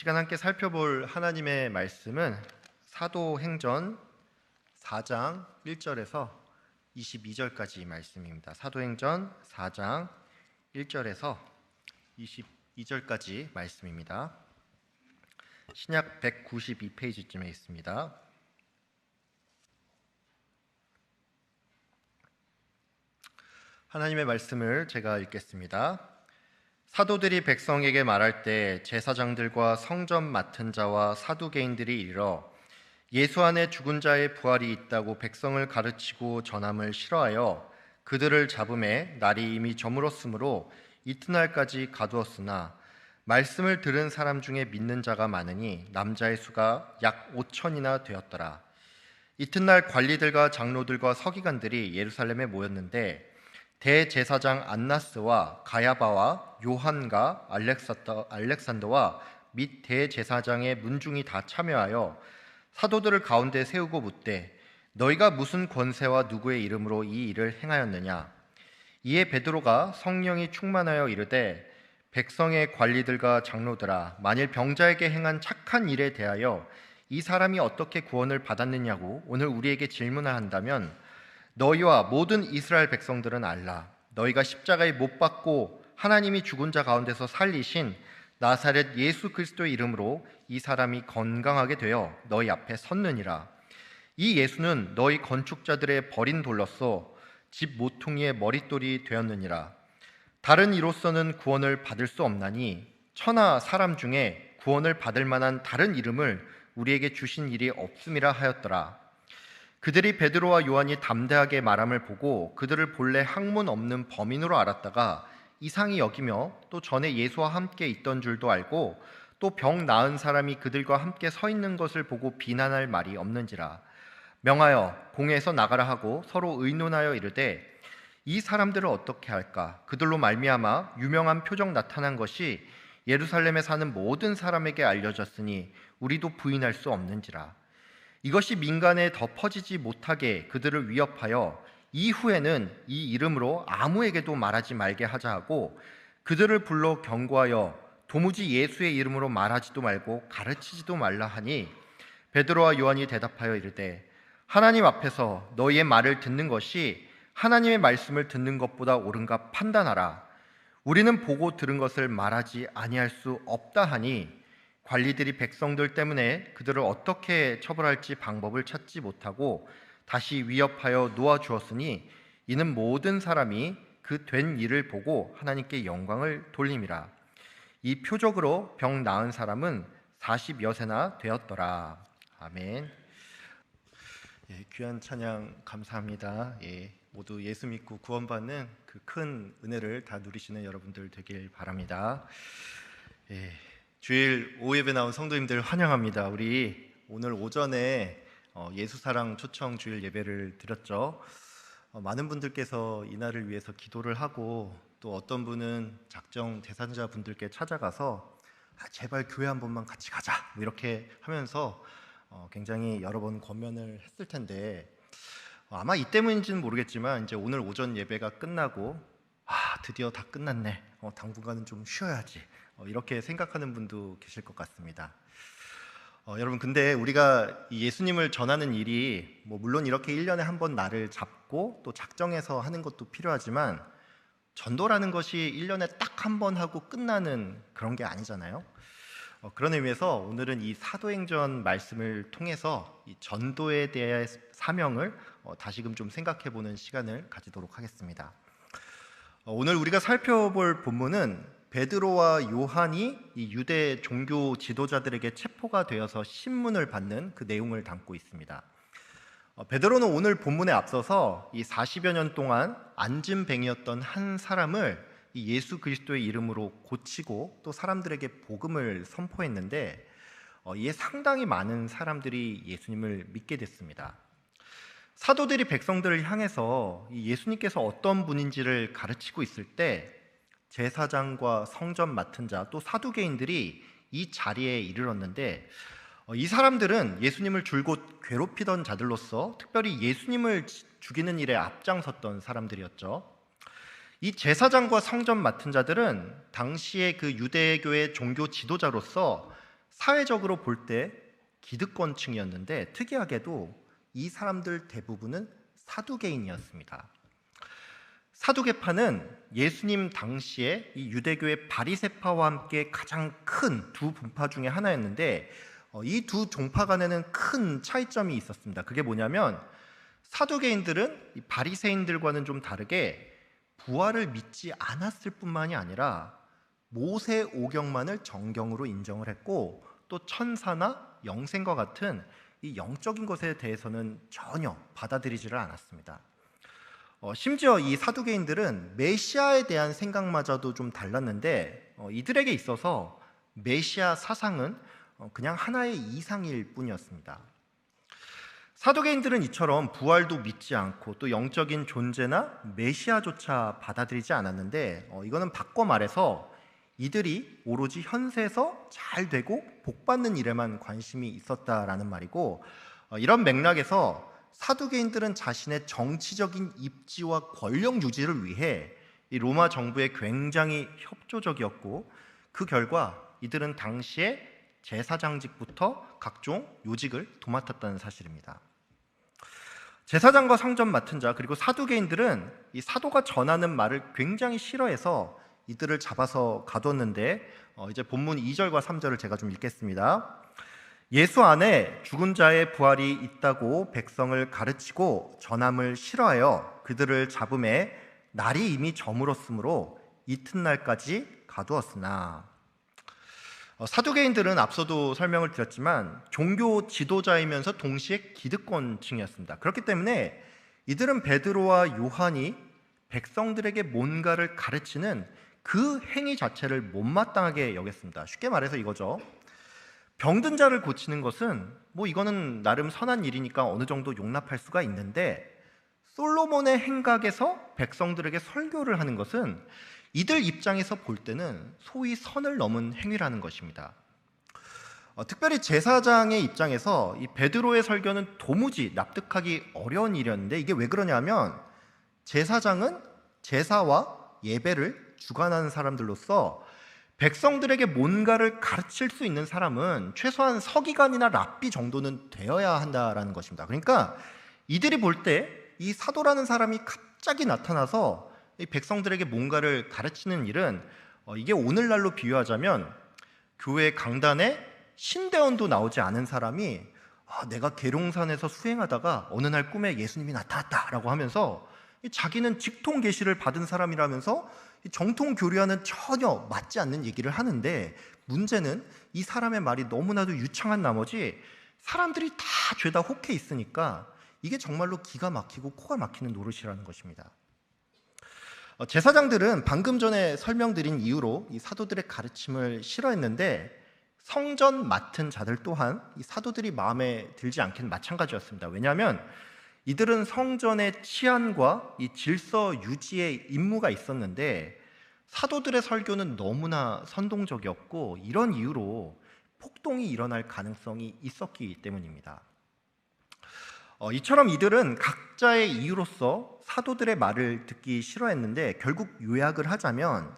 시간 함께 살펴볼 하나님의 말씀은 사도행전 4장 1절에서 22절까지 말씀입니다. 사도행전 4장 1절에서 22절까지 말씀입니다. 신약 192페이지쯤에 있습니다. 하나님의 말씀을 제가 읽겠습니다. 사도들이 백성에게 말할 때 제사장들과 성전 맡은 자와 사두개인들이 이르러 예수 안에 죽은 자의 부활이 있다고 백성을 가르치고 전함을 싫어하여 그들을 잡음에 날이 이미 저물었으므로 이튿날까지 가두었으나 말씀을 들은 사람 중에 믿는 자가 많으니 남자의 수가 약 5천이나 되었더라. 이튿날 관리들과 장로들과 서기관들이 예루살렘에 모였는데 대제사장 안나스와 가야바와 요한과 알렉산더와 및 대제사장의 문중이 다 참여하여 사도들을 가운데 세우고 묻되 너희가 무슨 권세와 누구의 이름으로 이 일을 행하였느냐. 이에 베드로가 성령이 충만하여 이르되 백성의 관리들과 장로들아, 만일 병자에게 행한 착한 일에 대하여 이 사람이 어떻게 구원을 받았느냐고 오늘 우리에게 질문을 한다면 너희와 모든 이스라엘 백성들은 알라. 너희가 십자가에 못 박고 하나님이 죽은 자 가운데서 살리신 나사렛 예수 그리스도의 이름으로 이 사람이 건강하게 되어 너희 앞에 섰느니라. 이 예수는 너희 건축자들의 버린 돌로서 집 모퉁이의 머릿돌이 되었느니라. 다른 이로서는 구원을 받을 수 없나니 천하 사람 중에 구원을 받을 만한 다른 이름을 우리에게 주신 일이 없음이라 하였더라. 그들이 베드로와 요한이 담대하게 말함을 보고 그들을 본래 학문 없는 범인으로 알았다가 이상히 여기며 또 전에 예수와 함께 있던 줄도 알고 또 병 나은 사람이 그들과 함께 서 있는 것을 보고 비난할 말이 없는지라. 명하여 공회에서 나가라 하고 서로 의논하여 이르되 이 사람들을 어떻게 할까? 그들로 말미암아 유명한 표적 나타난 것이 예루살렘에 사는 모든 사람에게 알려졌으니 우리도 부인할 수 없는지라. 이것이 민간에 더 퍼지지 못하게 그들을 위협하여 이후에는 이 이름으로 아무에게도 말하지 말게 하자 하고 그들을 불러 경고하여 도무지 예수의 이름으로 말하지도 말고 가르치지도 말라 하니 베드로와 요한이 대답하여 이르되 하나님 앞에서 너희의 말을 듣는 것이 하나님의 말씀을 듣는 것보다 옳은가 판단하라. 우리는 보고 들은 것을 말하지 아니할 수 없다 하니 관리들이 백성들 때문에 그들을 어떻게 처벌할지 방법을 찾지 못하고 다시 위협하여 놓아주었으니 이는 모든 사람이 그 된 일을 보고 하나님께 영광을 돌림이라. 이 표적으로 병 나은 사람은 40여 세나 되었더라. 아멘. 귀한 찬양 감사합니다. 모두 예수 믿고 구원받는 그 큰 은혜를 다 누리시는 여러분들 되길 바랍니다. 주일 오예배 나온 성도님들 환영합니다. 우리 오늘 오전에 예수사랑 초청 주일 예배를 드렸죠. 많은 분들께서 이날을 위해서 기도를 하고 또 어떤 분은 작정 대상자 분들께 찾아가서 제발 교회 한 번만 같이 가자 이렇게 하면서 굉장히 여러 번 권면을 했을 텐데 아마 이 때문인지는 모르겠지만 이제 오늘 오전 예배가 끝나고 드디어 다 끝났네. 당분간은 좀 쉬어야지. 이렇게 생각하는 분도 계실 것 같습니다. 여러분 근데 우리가 예수님을 전하는 일이 물론 이렇게 1년에 한 번 날을 잡고 또 작정해서 하는 것도 필요하지만 전도라는 것이 1년에 딱 한 번 하고 끝나는 그런 게 아니잖아요. 그런 의미에서 오늘은 이 사도행전 말씀을 통해서 이 전도에 대한 사명을 다시금 좀 생각해보는 시간을 가지도록 하겠습니다. 오늘 우리가 살펴볼 본문은 베드로와 요한이 이 유대 종교 지도자들에게 체포가 되어서 신문을 받는 그 내용을 담고 있습니다. 베드로는 오늘 본문에 앞서서 이 40여 년 동안 안진뱅이였던 한 사람을 이 예수 그리스도의 이름으로 고치고 또 사람들에게 복음을 선포했는데 이에 상당히 많은 사람들이 예수님을 믿게 됐습니다. 사도들이 백성들을 향해서 이 예수님께서 어떤 분인지를 가르치고 있을 때 제사장과 성전 맡은 자 또 사두개인들이 이 자리에 이르렀는데 이 사람들은 예수님을 줄곧 괴롭히던 자들로서 특별히 예수님을 죽이는 일에 앞장섰던 사람들이었죠. 이 제사장과 성전 맡은 자들은 당시의 그 유대교의 종교 지도자로서 사회적으로 볼 때 기득권층이었는데 특이하게도 이 사람들 대부분은 사두개인이었습니다. 사두개파는 예수님 당시에 이 유대교의 바리새파와 함께 가장 큰 두 분파 중에 하나였는데 이 두 종파 간에는 큰 차이점이 있었습니다. 그게 뭐냐면 사두개인들은 이 바리새인들과는 좀 다르게 부활을 믿지 않았을 뿐만이 아니라 모세 오경만을 정경으로 인정을 했고 또 천사나 영생과 같은 이 영적인 것에 대해서는 전혀 받아들이지를 않았습니다. 심지어 이 사두개인들은 메시아에 대한 생각마저도 좀 달랐는데 이들에게 있어서 메시아 사상은 그냥 하나의 이상일 뿐이었습니다. 사두개인들은 이처럼 부활도 믿지 않고 또 영적인 존재나 메시아조차 받아들이지 않았는데 이거는 바꿔 말해서 이들이 오로지 현세에서 잘 되고 복받는 일에만 관심이 있었다라는 말이고 이런 맥락에서 사두개인들은 자신의 정치적인 입지와 권력 유지를 위해 이 로마 정부에 굉장히 협조적이었고 그 결과 이들은 당시에 제사장직부터 각종 요직을 도맡았다는 사실입니다. 제사장과 성전 맡은 자 그리고 사두개인들은 이 사도가 전하는 말을 굉장히 싫어해서 이들을 잡아서 가뒀는데 이제 본문 2절과 3절을 제가 좀 읽겠습니다. 예수 안에 죽은 자의 부활이 있다고 백성을 가르치고 전함을 싫어하여 그들을 잡음에 날이 이미 저물었으므로 이튿날까지 가두었으나 사두개인들은 앞서도 설명을 드렸지만 종교 지도자이면서 동시에 기득권층이었습니다. 그렇기 때문에 이들은 베드로와 요한이 백성들에게 뭔가를 가르치는 그 행위 자체를 못마땅하게 여겼습니다. 쉽게 말해서 이거죠. 병든 자를 고치는 것은 이거는 나름 선한 일이니까 어느 정도 용납할 수가 있는데 솔로몬의 행각에서 백성들에게 설교를 하는 것은 이들 입장에서 볼 때는 소위 선을 넘은 행위라는 것입니다. 특별히 제사장의 입장에서 이 베드로의 설교는 도무지 납득하기 어려운 일이었는데 이게 왜 그러냐면 제사장은 제사와 예배를 주관하는 사람들로서 백성들에게 뭔가를 가르칠 수 있는 사람은 최소한 서기관이나 랍비 정도는 되어야 한다라는 것입니다. 그러니까 이들이 볼 때 이 사도라는 사람이 갑자기 나타나서 이 백성들에게 뭔가를 가르치는 일은 이게 오늘날로 비유하자면 교회 강단에 신대원도 나오지 않은 사람이 내가 계룡산에서 수행하다가 어느 날 꿈에 예수님이 나타났다라고 하면서 자기는 직통 계시를 받은 사람이라면서 정통 교리와는 전혀 맞지 않는 얘기를 하는데 문제는 이 사람의 말이 너무나도 유창한 나머지 사람들이 다 죄다 혹해 있으니까 이게 정말로 기가 막히고 코가 막히는 노릇이라는 것입니다. 제사장들은 방금 전에 설명드린 이유로 이 사도들의 가르침을 싫어했는데 성전 맡은 자들 또한 이 사도들이 마음에 들지 않기는 마찬가지였습니다. 왜냐하면 이들은 성전의 치안과 이 질서 유지에 임무가 있었는데 사도들의 설교는 너무나 선동적이었고 이런 이유로 폭동이 일어날 가능성이 있었기 때문입니다. 이처럼 이들은 각자의 이유로서 사도들의 말을 듣기 싫어했는데 결국 요약을 하자면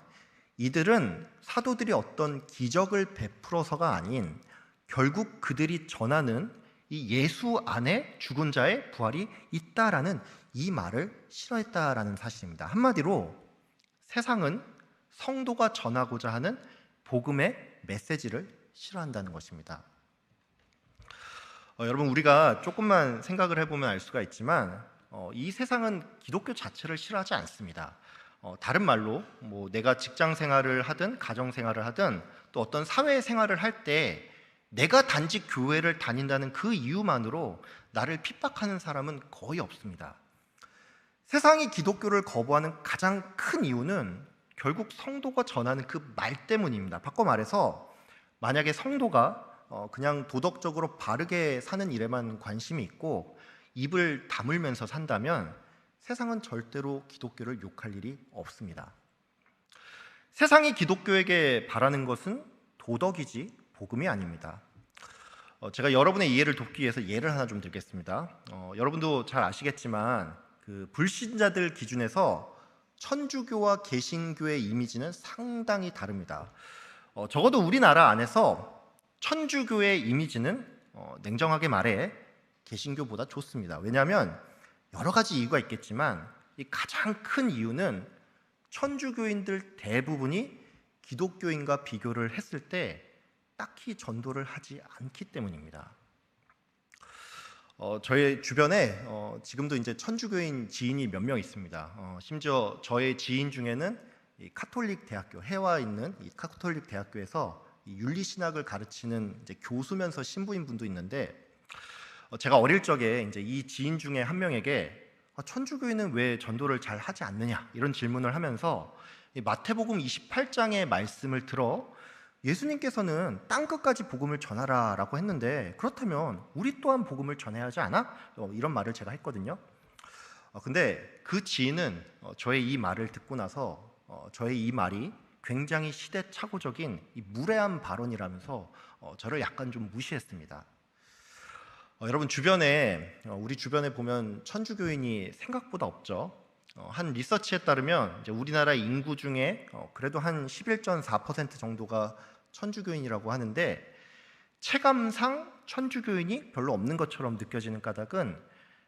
이들은 사도들이 어떤 기적을 베풀어서가 아닌 결국 그들이 전하는 이 예수 안에 죽은 자의 부활이 있다라는 이 말을 싫어했다라는 사실입니다. 한마디로 세상은 성도가 전하고자 하는 복음의 메시지를 싫어한다는 것입니다. 여러분 우리가 조금만 생각을 해보면 알 수가 있지만 이 세상은 기독교 자체를 싫어하지 않습니다. 다른 말로 내가 직장 생활을 하든 가정 생활을 하든 또 어떤 사회 생활을 할 때 내가 단지 교회를 다닌다는 그 이유만으로 나를 핍박하는 사람은 거의 없습니다. 세상이 기독교를 거부하는 가장 큰 이유는 결국 성도가 전하는 그 말 때문입니다. 바꿔 말해서 만약에 성도가 그냥 도덕적으로 바르게 사는 일에만 관심이 있고 입을 다물면서 산다면 세상은 절대로 기독교를 욕할 일이 없습니다. 세상이 기독교에게 바라는 것은 도덕이지 복음이 아닙니다. 제가 여러분의 이해를 돕기 위해서 예를 하나 좀 들겠습니다. 여러분도 잘 아시겠지만 그 불신자들 기준에서 천주교와 개신교의 이미지는 상당히 다릅니다. 적어도 우리나라 안에서 천주교의 이미지는 냉정하게 말해 개신교보다 좋습니다. 왜냐하면 여러 가지 이유가 있겠지만 이 가장 큰 이유는 천주교인들 대부분이 기독교인과 비교를 했을 때 딱히 전도를 하지 않기 때문입니다. 저의 주변에 지금도 이제 천주교인 지인이 몇 명 있습니다. 심지어 저의 지인 중에는 이 카톨릭 대학교, 해와 있는 이 카톨릭 대학교에서 이 윤리 신학을 가르치는 이제 교수면서 신부인 분도 있는데, 제가 어릴 적에 이제 이 지인 중에 한 명에게 천주교인은 왜 전도를 잘 하지 않느냐 이런 질문을 하면서 이 마태복음 28장의 말씀을 들어 예수님께서는 땅 끝까지 복음을 전하라라고 했는데 그렇다면 우리 또한 복음을 전해야 하지 않아? 이런 말을 제가 했거든요. 근데 그 지인은 저의 이 말을 듣고 나서 저의 이 말이 굉장히 시대착오적인 이 무례한 발언이라면서 저를 약간 좀 무시했습니다. 여러분 우리 주변에 보면 천주교인이 생각보다 없죠. 한 리서치에 따르면 이제 우리나라 인구 중에 그래도 한 11.4% 정도가 천주교인이라고 하는데, 체감상 천주교인이 별로 없는 것처럼 느껴지는 까닭은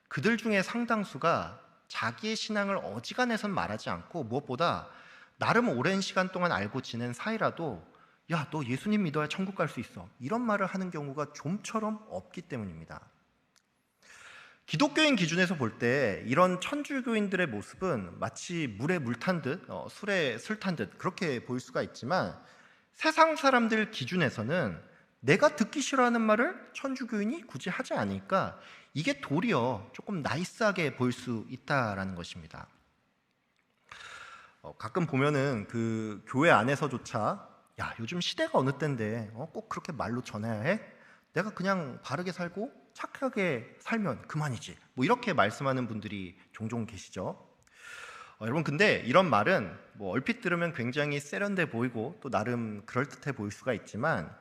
그들 중에 상당수가 자기의 신앙을 어지간해선 말하지 않고 무엇보다 나름 오랜 시간 동안 알고 지낸 사이라도 야, 너 예수님 믿어야 천국 갈 수 있어, 이런 말을 하는 경우가 좀처럼 없기 때문입니다. 기독교인 기준에서 볼 때 이런 천주교인들의 모습은 마치 물에 물 탄 듯, 술에 술 탄 듯 그렇게 보일 수가 있지만, 세상 사람들 기준에서는 내가 듣기 싫어하는 말을 천주교인이 굳이 하지 않으니까 이게 도리어 조금 나이스하게 보일 수 있다라는 것입니다. 가끔 보면은 그 교회 안에서조차 야, 요즘 시대가 어느 때인데 꼭 그렇게 말로 전해야 해? 내가 그냥 바르게 살고 착하게 살면 그만이지, 뭐 이렇게 말씀하는 분들이 종종 계시죠. 여러분, 근데 이런 말은 뭐 얼핏 들으면 굉장히 세련돼 보이고 또 나름 그럴듯해 보일 수가 있지만,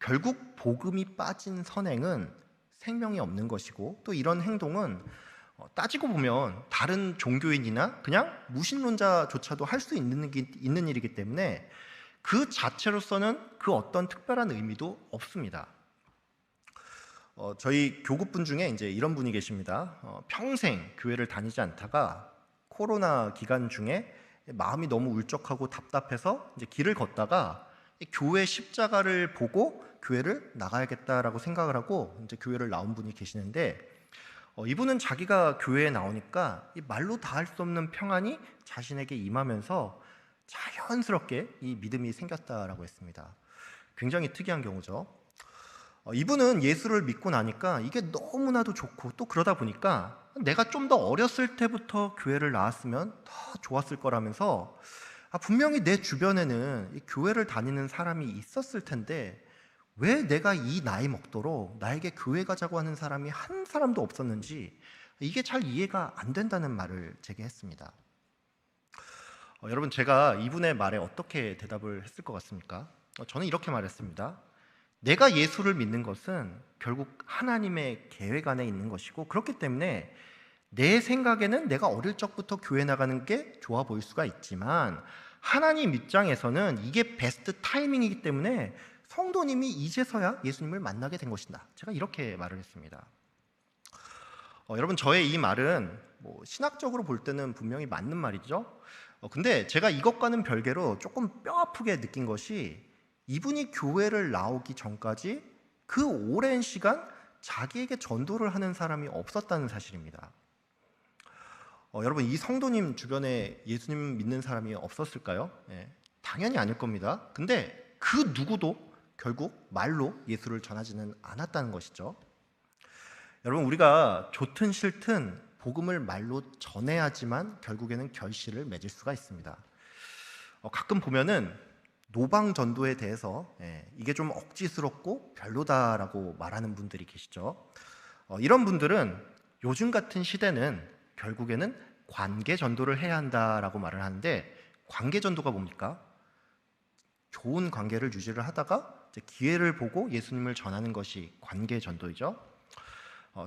결국 복음이 빠진 선행은 생명이 없는 것이고, 또 이런 행동은 따지고 보면 다른 종교인이나 그냥 무신론자조차도 할 수 있는 일이기 때문에 그 자체로서는 그 어떤 특별한 의미도 없습니다. 저희 교구분 중에 이제 이런 분이 계십니다. 평생 교회를 다니지 않다가 코로나 기간 중에 마음이 너무 울적하고 답답해서 이제 길을 걷다가 교회 십자가를 보고 교회를 나가야겠다라고 생각을 하고 이제 교회를 나온 분이 계시는데, 이분은 자기가 교회에 나오니까 이 말로 다 할 수 없는 평안이 자신에게 임하면서 자연스럽게 이 믿음이 생겼다라고 했습니다. 굉장히 특이한 경우죠. 이분은 예수를 믿고 나니까 이게 너무나도 좋고, 또 그러다 보니까 내가 좀 더 어렸을 때부터 교회를 나왔으면 더 좋았을 거라면서 분명히 내 주변에는 이 교회를 다니는 사람이 있었을 텐데 왜 내가 이 나이 먹도록 나에게 교회 가자고 하는 사람이 한 사람도 없었는지 이게 잘 이해가 안 된다는 말을 제게 했습니다. 여러분, 제가 이분의 말에 어떻게 대답을 했을 것 같습니까? 저는 이렇게 말했습니다. 내가 예수를 믿는 것은 결국 하나님의 계획 안에 있는 것이고, 그렇기 때문에 내 생각에는 내가 어릴 적부터 교회 나가는 게 좋아 보일 수가 있지만 하나님 입장에서는 이게 베스트 타이밍이기 때문에 성도님이 이제서야 예수님을 만나게 된 것이다. 제가 이렇게 말을 했습니다. 여러분, 저의 이 말은 뭐 신학적으로 볼 때는 분명히 맞는 말이죠. 근데 제가 이것과는 별개로 조금 뼈아프게 느낀 것이, 이분이 교회를 나오기 전까지 그 오랜 시간 자기에게 전도를 하는 사람이 없었다는 사실입니다. 여러분, 이 성도님 주변에 예수님 믿는 사람이 없었을까요? 당연히 아닐 겁니다. 근데 그 누구도 결국 말로 예수를 전하지는 않았다는 것이죠. 여러분, 우리가 좋든 싫든 복음을 말로 전해야지만 결국에는 결실을 맺을 수가 있습니다. 가끔 보면은 노방 전도에 대해서 이게 좀 억지스럽고 별로다라고 말하는 분들이 계시죠. 이런 분들은 요즘 같은 시대는 결국에는 관계 전도를 해야 한다라고 말을 하는데, 관계 전도가 뭡니까? 좋은 관계를 유지를 하다가 이제 기회를 보고 예수님을 전하는 것이 관계 전도이죠.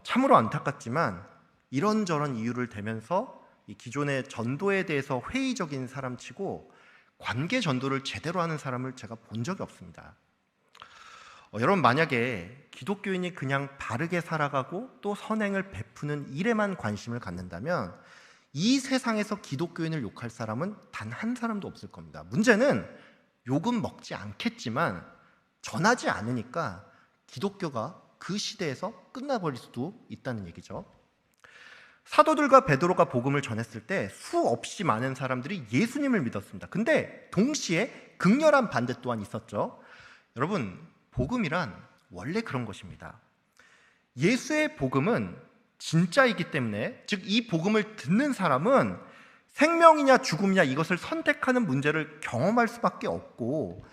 참으로 안타깝지만 이런저런 이유를 대면서 이 기존의 전도에 대해서 회의적인 사람치고 관계 전도를 제대로 하는 사람을 제가 본 적이 없습니다. 여러분, 만약에 기독교인이 그냥 바르게 살아가고 또 선행을 베푸는 일에만 관심을 갖는다면 이 세상에서 기독교인을 욕할 사람은 단 한 사람도 없을 겁니다. 문제는 욕은 먹지 않겠지만 전하지 않으니까 기독교가 그 시대에서 끝나버릴 수도 있다는 얘기죠. 사도들과 베드로가 복음을 전했을 때 수없이 많은 사람들이 예수님을 믿었습니다. 근데 동시에 극렬한 반대 또한 있었죠. 여러분, 복음이란 원래 그런 것입니다. 예수의 복음은 진짜이기 때문에, 즉 이 복음을 듣는 사람은 생명이냐 죽음이냐 이것을 선택하는 문제를 경험할 수밖에 없고,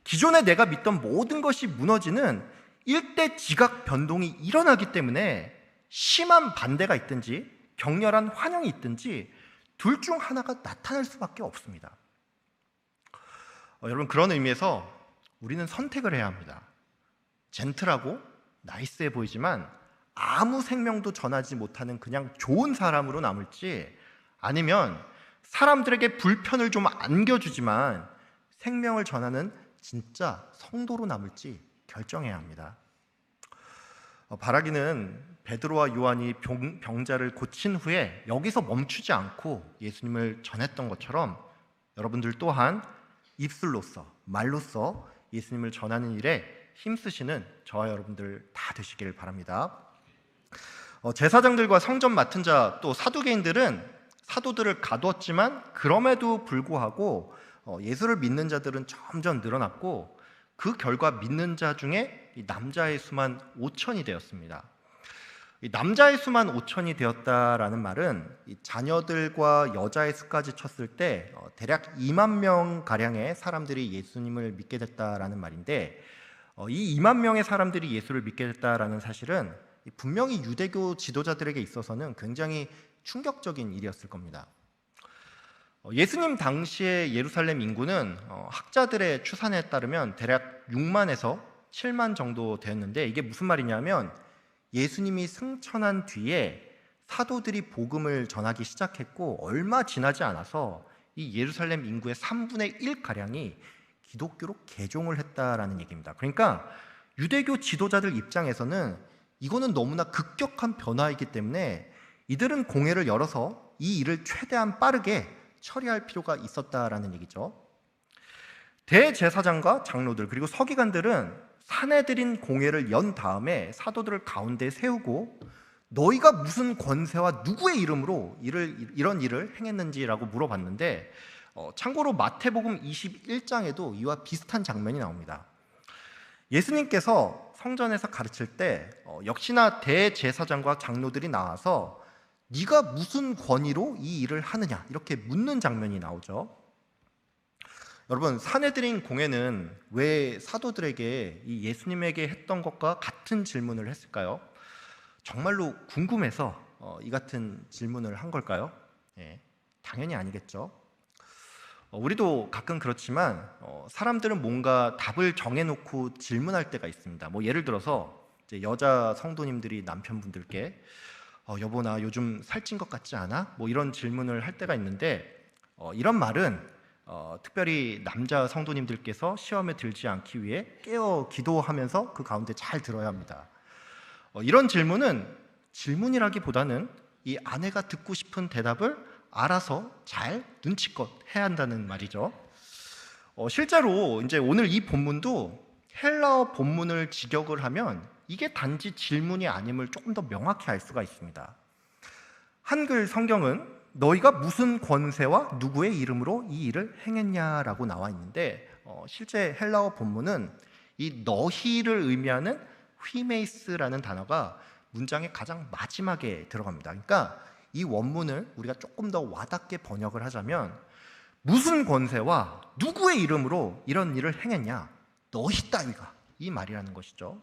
기존에 내가 믿던 모든 것이 무너지는 일대 지각 변동이 일어나기 때문에 심한 반대가 있든지 격렬한 환영이 있든지 둘 중 하나가 나타날 수밖에 없습니다. 여러분, 그런 의미에서 우리는 선택을 해야 합니다. 젠틀하고 나이스해 보이지만 아무 생명도 전하지 못하는 그냥 좋은 사람으로 남을지, 아니면 사람들에게 불편을 좀 안겨주지만 생명을 전하는 진짜 성도로 남을지 결정해야 합니다. 바라기는 베드로와 요한이 병자를 고친 후에 여기서 멈추지 않고 예수님을 전했던 것처럼 여러분들 또한 입술로서, 말로서 예수님을 전하는 일에 힘쓰시는 저와 여러분들 다 되시길 바랍니다. 제사장들과 성전 맡은 자 또 사두개인들은 사도들을 가두었지만 그럼에도 불구하고 예수를 믿는 자들은 점점 늘어났고, 그 결과 믿는 자 중에 남자의 수만 5천이 되었습니다. 남자의 수만 5천이 되었다라는 말은 자녀들과 여자의 수까지 쳤을 때 대략 2만 명 가량의 사람들이 예수님을 믿게 됐다라는 말인데, 이 2만 명의 사람들이 예수를 믿게 됐다라는 사실은 분명히 유대교 지도자들에게 있어서는 굉장히 충격적인 일이었을 겁니다. 예수님 당시의 예루살렘 인구는 학자들의 추산에 따르면 대략 6만에서 7만 정도 되었는데, 이게 무슨 말이냐면 예수님이 승천한 뒤에 사도들이 복음을 전하기 시작했고 얼마 지나지 않아서 이 예루살렘 인구의 3분의 1가량이 기독교로 개종을 했다라는 얘기입니다. 그러니까 유대교 지도자들 입장에서는 이거는 너무나 급격한 변화이기 때문에 이들은 공회를 열어서 이 일을 최대한 빠르게 처리할 필요가 있었다라는 얘기죠. 대제사장과 장로들 그리고 서기관들은 사내들인 공회를 연 다음에 사도들을 가운데 세우고 너희가 무슨 권세와 누구의 이름으로 이런 일을 행했는지라고 물어봤는데, 참고로 마태복음 21장에도 이와 비슷한 장면이 나옵니다. 예수님께서 성전에서 가르칠 때 역시나 대제사장과 장로들이 나와서 네가 무슨 권위로 이 일을 하느냐 이렇게 묻는 장면이 나오죠. 여러분, 사내들인 공회는 왜 사도들에게 이 예수님에게 했던 것과 같은 질문을 했을까요? 정말로 궁금해서 이 같은 질문을 한 걸까요? 당연히 아니겠죠. 우리도 가끔 그렇지만 사람들은 뭔가 답을 정해놓고 질문할 때가 있습니다. 뭐 예를 들어서 이제 여자 성도님들이 남편분들께 여보 나 요즘 살찐 것 같지 않아? 뭐 이런 질문을 할 때가 있는데, 이런 말은 특별히 남자 성도님들께서 시험에 들지 않기 위해 깨어 기도하면서 그 가운데 잘 들어야 합니다. 이런 질문은 질문이라기보다는 이 아내가 듣고 싶은 대답을 알아서 잘 눈치껏 해야 한다는 말이죠. 실제로 이제 오늘 이 본문도 헬라어 본문을 직역을 하면 이게 단지 질문이 아님을 조금 더 명확히 알 수가 있습니다. 한글 성경은 너희가 무슨 권세와 누구의 이름으로 이 일을 행했냐라고 나와 있는데, 실제 헬라어 본문은 이 너희를 의미하는 휘메이스라는 단어가 문장의 가장 마지막에 들어갑니다. 그러니까 이 원문을 우리가 조금 더 와닿게 번역을 하자면 무슨 권세와 누구의 이름으로 이런 일을 행했냐, 너희 따위가, 이 말이라는 것이죠.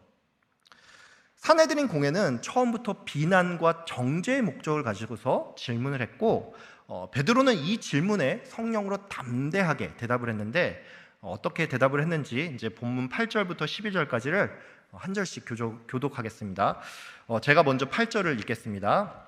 사내들인 공회는 처음부터 비난과 정죄의 목적을 가지고서 질문을 했고, 베드로는 이 질문에 성령으로 담대하게 대답을 했는데, 어떻게 대답을 했는지 이제 본문 8절부터 12절까지를 한 절씩 교독하겠습니다. 제가 먼저 8절을 읽겠습니다.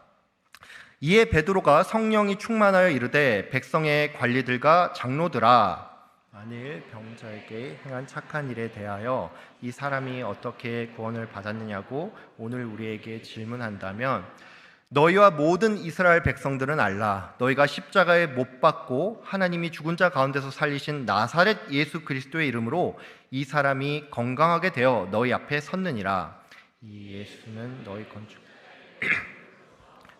이에 베드로가 성령이 충만하여 이르되 백성의 관리들과 장로들아, 만일 병자에게 행한 착한 일에 대하여 이 사람이 어떻게 구원을 받았느냐고 오늘 우리에게 질문한다면, 너희와 모든 이스라엘 백성들은 알라. 너희가 십자가에 못 박고 하나님이 죽은 자 가운데서 살리신 나사렛 예수 그리스도의 이름으로 이 사람이 건강하게 되어 너희 앞에 섰느니라. 이 예수는 너희 건축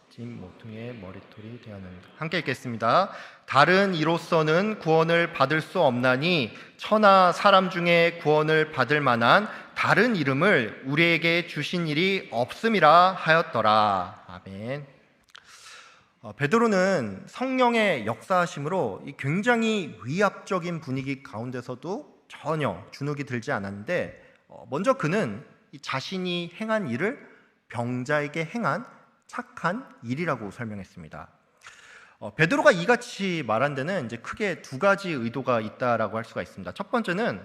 진 모퉁이의 머리털이 되었는다. 함께 읽겠습니다. 다른 이로서는 구원을 받을 수 없나니 천하 사람 중에 구원을 받을 만한 다른 이름을 우리에게 주신 일이 없음이라 하였더라. 아멘. 베드로는 성령의 역사하심으로 이 굉장히 위압적인 분위기 가운데서도 전혀 주눅이 들지 않았는데, 먼저 그는 이 자신이 행한 일을 병자에게 행한 착한 일이라고 설명했습니다. 베드로가 이같이 말한 데는 이제 크게 두 가지 의도가 있다라고 할 수가 있습니다. 첫 번째는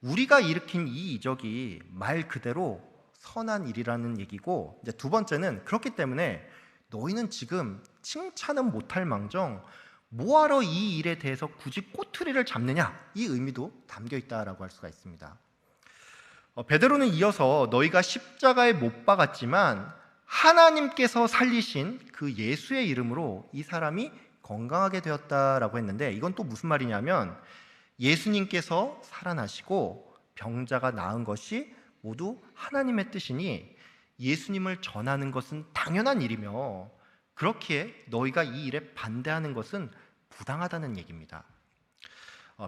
우리가 일으킨 이 이적이 말 그대로 선한 일이라는 얘기고, 이제 두 번째는 그렇기 때문에 너희는 지금 칭찬은 못할 망정 뭐하러 이 일에 대해서 굳이 꼬투리를 잡느냐, 이 의미도 담겨 있다라고 할 수가 있습니다. 베드로는 이어서 너희가 십자가에 못 박았지만 하나님께서 살리신 그 예수의 이름으로 이 사람이 건강하게 되었다라고 했는데, 이건 또 무슨 말이냐면 예수님께서 살아나시고 병자가 나은 것이 모두 하나님의 뜻이니 예수님을 전하는 것은 당연한 일이며, 그렇기에 너희가 이 일에 반대하는 것은 부당하다는 얘기입니다.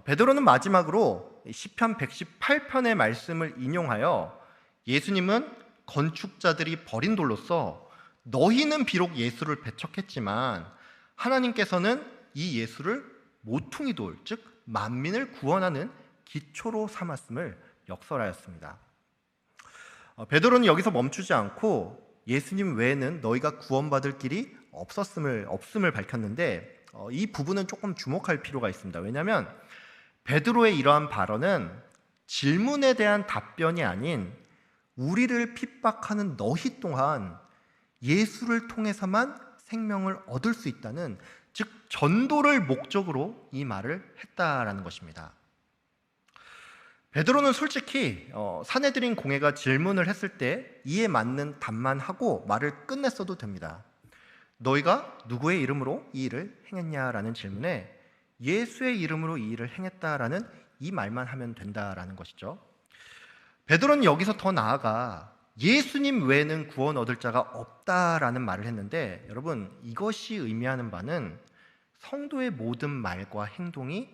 베드로는 마지막으로 시편 118편의 말씀을 인용하여 예수님은 건축자들이 버린 돌로서 너희는 비록 예수를 배척했지만 하나님께서는 이 예수를 모퉁이 돌, 즉 만민을 구원하는 기초로 삼았음을 역설하였습니다. 베드로는 여기서 멈추지 않고 예수님 외에는 너희가 구원받을 길이 없음을 밝혔는데, 이 부분은 조금 주목할 필요가 있습니다. 왜냐하면 베드로의 이러한 발언은 질문에 대한 답변이 아닌 우리를 핍박하는 너희 또한 예수를 통해서만 생명을 얻을 수 있다는, 즉 전도를 목적으로 이 말을 했다라는 것입니다. 베드로는 솔직히 산헤드린 공회가 질문을 했을 때 이에 맞는 답만 하고 말을 끝냈어도 됩니다. 너희가 누구의 이름으로 이 일을 행했냐라는 질문에 예수의 이름으로 이 일을 행했다라는 이 말만 하면 된다라는 것이죠. 베드로는 여기서 더 나아가 예수님 외에는 구원 얻을 자가 없다라는 말을 했는데, 여러분 이것이 의미하는 바는 성도의 모든 말과 행동이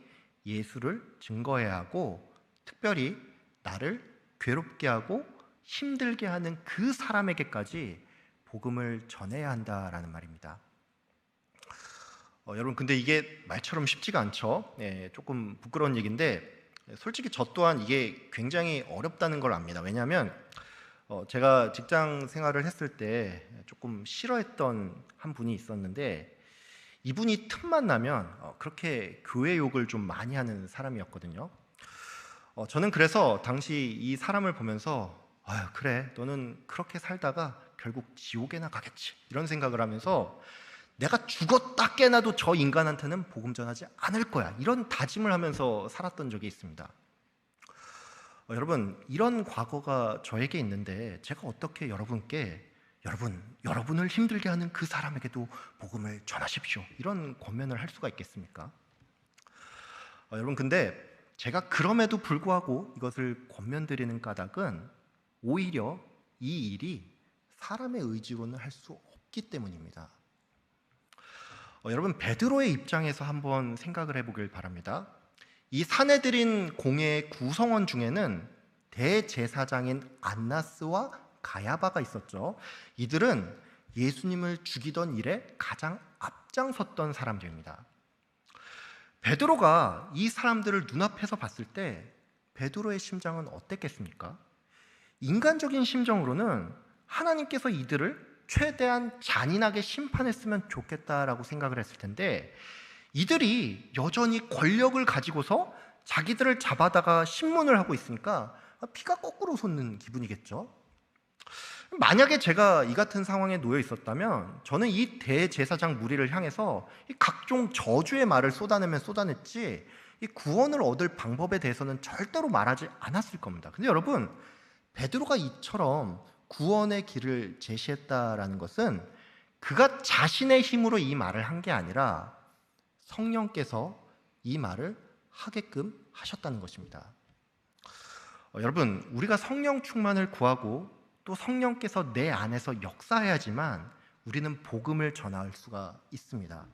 예수를 증거해야 하고, 특별히 나를 괴롭게 하고 힘들게 하는 그 사람에게까지 복음을 전해야 한다라는 말입니다. 여러분 근데 이게 말처럼 쉽지가 않죠. 조금 부끄러운 얘기인데 솔직히 저 또한 이게 굉장히 어렵다는 걸 압니다. 왜냐하면 제가 직장 생활을 했을 때 조금 싫어했던 한 분이 있었는데, 이분이 틈만 나면 그렇게 교회 욕을 좀 많이 하는 사람이었거든요. 저는 그래서 당시 이 사람을 보면서 그래 너는 그렇게 살다가 결국 지옥에나 가겠지, 이런 생각을 하면서 내가 죽었다 깨나도 저 인간한테는 복음 전하지 않을 거야, 이런 다짐을 하면서 살았던 적이 있습니다. 여러분 이런 과거가 저에게 있는데 제가 어떻게 여러분께 여러분을 힘들게 하는 그 사람에게도 복음을 전하십시오, 이런 권면을 할 수가 있겠습니까? 여러분 근데 제가 그럼에도 불구하고 이것을 권면드리는 까닭은 오히려 이 일이 사람의 의지로는 할 수 없기 때문입니다. 여러분 베드로의 입장에서 한번 생각을 해보길 바랍니다. 이 산헤드린 공회의 구성원 중에는 대제사장인 안나스와 가야바가 있었죠. 이들은 예수님을 죽이던 일에 가장 앞장섰던 사람들입니다. 베드로가 이 사람들을 눈앞에서 봤을 때 베드로의 심장은 어땠겠습니까? 인간적인 심정으로는 하나님께서 이들을 최대한 잔인하게 심판했으면 좋겠다라고 생각을 했을 텐데, 이들이 여전히 권력을 가지고서 자기들을 잡아다가 신문을 하고 있으니까 피가 거꾸로 솟는 기분이겠죠. 만약에 제가 이 같은 상황에 놓여 있었다면 저는 이 대제사장 무리를 향해서 이 각종 저주의 말을 쏟아내면 쏟아냈지 이 구원을 얻을 방법에 대해서는 절대로 말하지 않았을 겁니다. 근데 여러분, 베드로가 이처럼 구원의 길을 제시했다라는 것은 그가 자신의 힘으로 이 말을 한 게 아니라 성령께서 이 말을 하게끔 하셨다는 것입니다. 여러분, 우리가 성령 충만을 구하고 또 성령께서 내 안에서 역사해야지만 우리는 복음을 전할 수가 있습니다.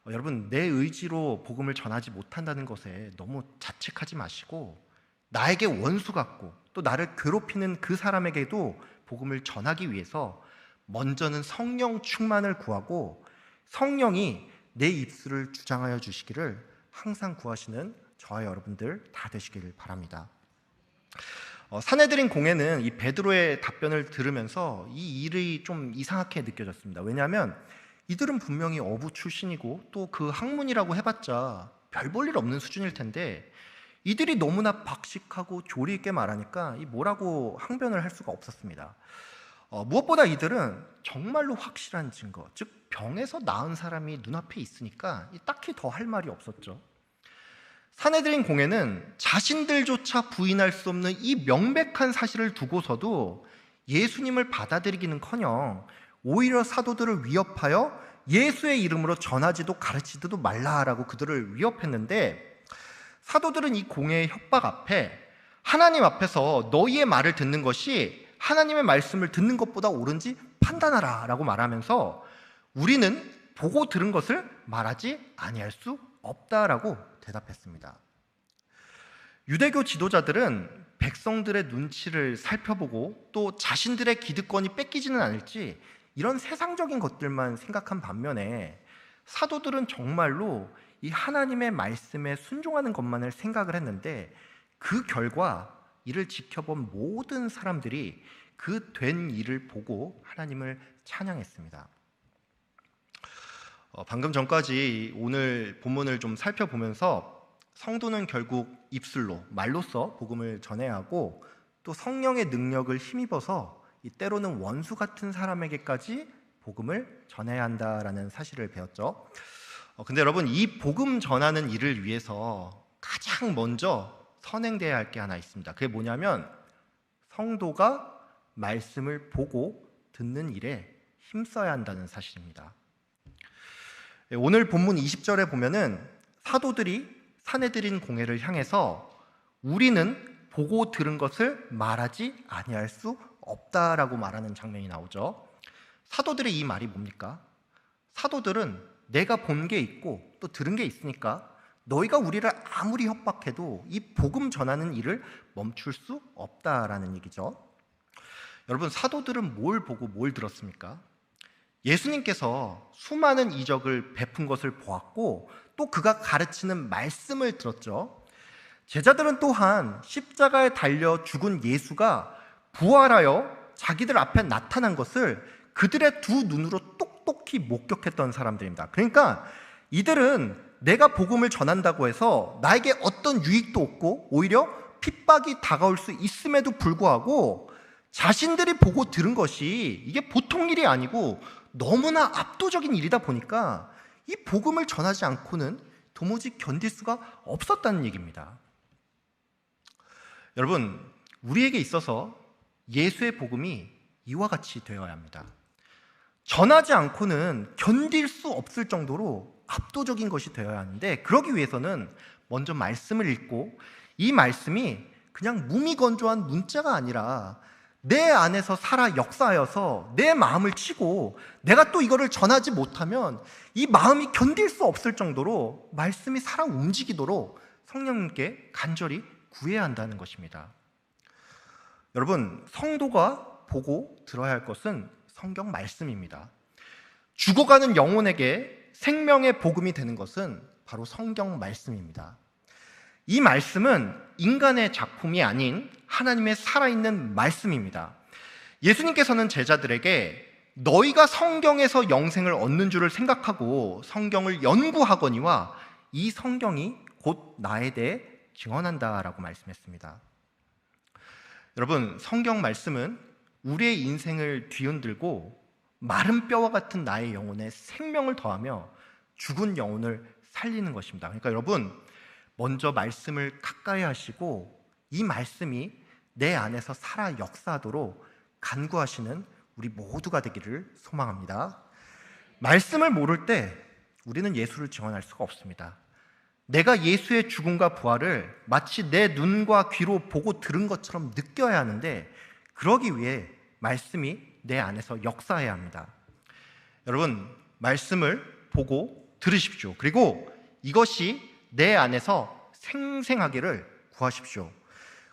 여러분, 내 의지로 복음을 전하지 못한다는 것에 너무 자책하지 마시고 나에게 원수 같고 또 나를 괴롭히는 그 사람에게도 복음을 전하기 위해서 먼저는 성령 충만을 구하고 성령이 내 입술을 주장하여 주시기를 항상 구하시는 저와 여러분들 다 되시길 바랍니다. 사내들인 공회는 이 베드로의 답변을 들으면서 이 일이 좀 이상하게 느껴졌습니다. 왜냐하면 이들은 분명히 어부 출신이고 또 그 학문이라고 해봤자 별 볼 일 없는 수준일 텐데 이들이 너무나 박식하고 조리 있게 말하니까 이 뭐라고 항변을 할 수가 없었습니다. 무엇보다 이들은 정말로 확실한 증거, 즉 병에서 나은 사람이 눈앞에 있으니까 딱히 더 할 말이 없었죠. 사내들인 공회는 자신들조차 부인할 수 없는 이 명백한 사실을 두고서도 예수님을 받아들이기는커녕 오히려 사도들을 위협하여 예수의 이름으로 전하지도 가르치지도 말라라고 그들을 위협했는데, 사도들은 이 공회의 협박 앞에 하나님 앞에서 너희의 말을 듣는 것이 하나님의 말씀을 듣는 것보다 옳은지 판단하라 라고 말하면서 우리는 보고 들은 것을 말하지 아니할 수 없다라고 대답했습니다. 유대교 지도자들은 백성들의 눈치를 살펴보고 또 자신들의 기득권이 뺏기지는 않을지 이런 세상적인 것들만 생각한 반면에 사도들은 정말로 이 하나님의 말씀에 순종하는 것만을 생각을 했는데, 그 결과 이를 지켜본 모든 사람들이 그 된 일을 보고 하나님을 찬양했습니다. 방금 전까지 오늘 본문을 좀 살펴보면서 성도는 결국 입술로, 말로써 복음을 전해야 하고 또 성령의 능력을 힘입어서 때로는 원수 같은 사람에게까지 복음을 전해야 한다라는 사실을 배웠죠. 근데 여러분, 이 복음 전하는 일을 위해서 가장 먼저 선행돼야 할 게 하나 있습니다. 그게 뭐냐면 성도가 말씀을 보고 듣는 일에 힘써야 한다는 사실입니다. 오늘 본문 20절에 보면은 사도들이 사내들인 공회를 향해서 우리는 보고 들은 것을 말하지 아니할 수 없다라고 말하는 장면이 나오죠. 사도들의 이 말이 뭡니까? 사도들은 내가 본 게 있고 또 들은 게 있으니까 너희가 우리를 아무리 협박해도 이 복음 전하는 일을 멈출 수 없다라는 얘기죠. 여러분, 사도들은 뭘 보고 뭘 들었습니까? 예수님께서 수많은 이적을 베푼 것을 보았고 또 그가 가르치는 말씀을 들었죠. 제자들은 또한 십자가에 달려 죽은 예수가 부활하여 자기들 앞에 나타난 것을 그들의 두 눈으로 똑똑히 목격했던 사람들입니다. 그러니까 이들은 내가 복음을 전한다고 해서 나에게 어떤 유익도 없고 오히려 핍박이 다가올 수 있음에도 불구하고 자신들이 보고 들은 것이 이게 보통 일이 아니고 너무나 압도적인 일이다 보니까 이 복음을 전하지 않고는 도무지 견딜 수가 없었다는 얘기입니다. 여러분, 우리에게 있어서 예수의 복음이 이와 같이 되어야 합니다. 전하지 않고는 견딜 수 없을 정도로 압도적인 것이 되어야 하는데, 그러기 위해서는 먼저 말씀을 읽고 이 말씀이 그냥 무미건조한 문자가 아니라 내 안에서 살아 역사하여서 내 마음을 치고 내가 또 이거를 전하지 못하면 이 마음이 견딜 수 없을 정도로 말씀이 살아 움직이도록 성령님께 간절히 구해야 한다는 것입니다. 여러분, 성도가 보고 들어야 할 것은 성경 말씀입니다. 죽어가는 영혼에게 생명의 복음이 되는 것은 바로 성경 말씀입니다. 이 말씀은 인간의 작품이 아닌 하나님의 살아있는 말씀입니다. 예수님께서는 제자들에게 너희가 성경에서 영생을 얻는 줄을 생각하고 성경을 연구하거니와 이 성경이 곧 나에 대해 증언한다라고 말씀했습니다. 여러분, 성경 말씀은 우리의 인생을 뒤흔들고 마른 뼈와 같은 나의 영혼에 생명을 더하며 죽은 영혼을 살리는 것입니다. 그러니까 여러분, 먼저 말씀을 가까이 하시고 이 말씀이 내 안에서 살아 역사하도록 간구하시는 우리 모두가 되기를 소망합니다. 말씀을 모를 때 우리는 예수를 증언할 수가 없습니다. 내가 예수의 죽음과 부활을 마치 내 눈과 귀로 보고 들은 것처럼 느껴야 하는데, 그러기 위해 말씀이 내 안에서 역사해야 합니다. 여러분, 말씀을 보고 들으십시오. 그리고 이것이 내 안에서 생생하기를 구하십시오.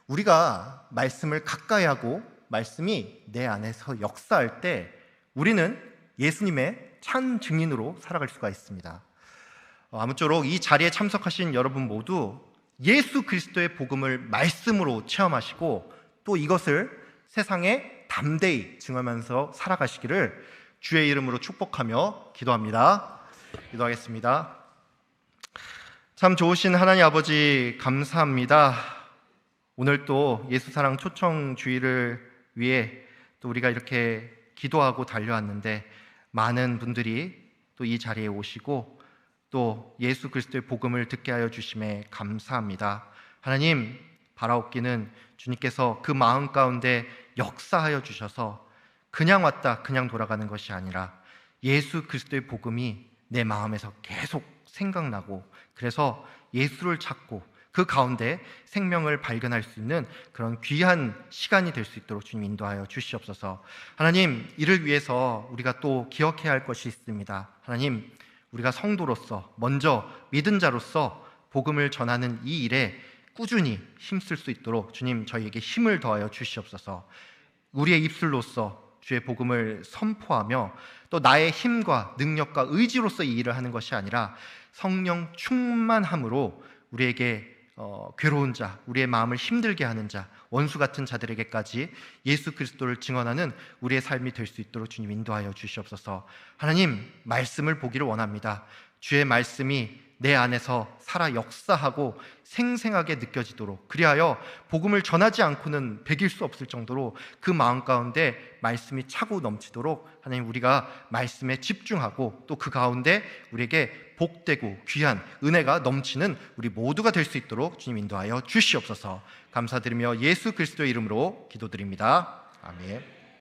우리가 말씀을 가까이 하고 말씀이 내 안에서 역사할 때 우리는 예수님의 참 증인으로 살아갈 수가 있습니다. 아무쪼록 이 자리에 참석하신 여러분 모두 예수 그리스도의 복음을 말씀으로 체험하시고 또 이것을 세상에 담대히 증하면서 살아가시기를 주의 이름으로 축복하며 기도합니다. 기도하겠습니다. 참 좋으신 하나님 아버지, 감사합니다. 오늘 또 예수사랑 초청주의를 위해 또 우리가 이렇게 기도하고 달려왔는데 많은 분들이 또 이 자리에 오시고 또 예수 그리스도의 복음을 듣게 하여 주심에 감사합니다. 하나님, 바라옵기는 주님께서 그 마음 가운데 역사하여 주셔서 그냥 왔다 그냥 돌아가는 것이 아니라 예수 그리스도의 복음이 내 마음에서 계속 생각나고, 그래서 예수를 찾고 그 가운데 생명을 발견할 수 있는 그런 귀한 시간이 될 수 있도록 주님 인도하여 주시옵소서. 하나님, 이를 위해서 우리가 또 기억해야 할 것이 있습니다. 하나님, 우리가 성도로서 먼저 믿은 자로서 복음을 전하는 이 일에 꾸준히 힘쓸 수 있도록 주님 저희에게 힘을 더하여 주시옵소서. 우리의 입술로서 주의 복음을 선포하며 또 나의 힘과 능력과 의지로서 이 일을 하는 것이 아니라 성령 충만함으로 우리에게 괴로운 자, 우리의 마음을 힘들게 하는 자, 원수 같은 자들에게까지 예수 그리스도를 증언하는 우리의 삶이 될 수 있도록 주님 인도하여 주시옵소서. 하나님, 말씀을 보기를 원합니다. 주의 말씀이 내 안에서 살아 역사하고 생생하게 느껴지도록, 그리하여 복음을 전하지 않고는 배길 수 없을 정도로 그 마음 가운데 말씀이 차고 넘치도록 하나님, 우리가 말씀에 집중하고 또 그 가운데 우리에게 복되고 귀한 은혜가 넘치는 우리 모두가 될 수 있도록 주님 인도하여 주시옵소서. 감사드리며 예수 그리스도의 이름으로 기도드립니다. 아멘.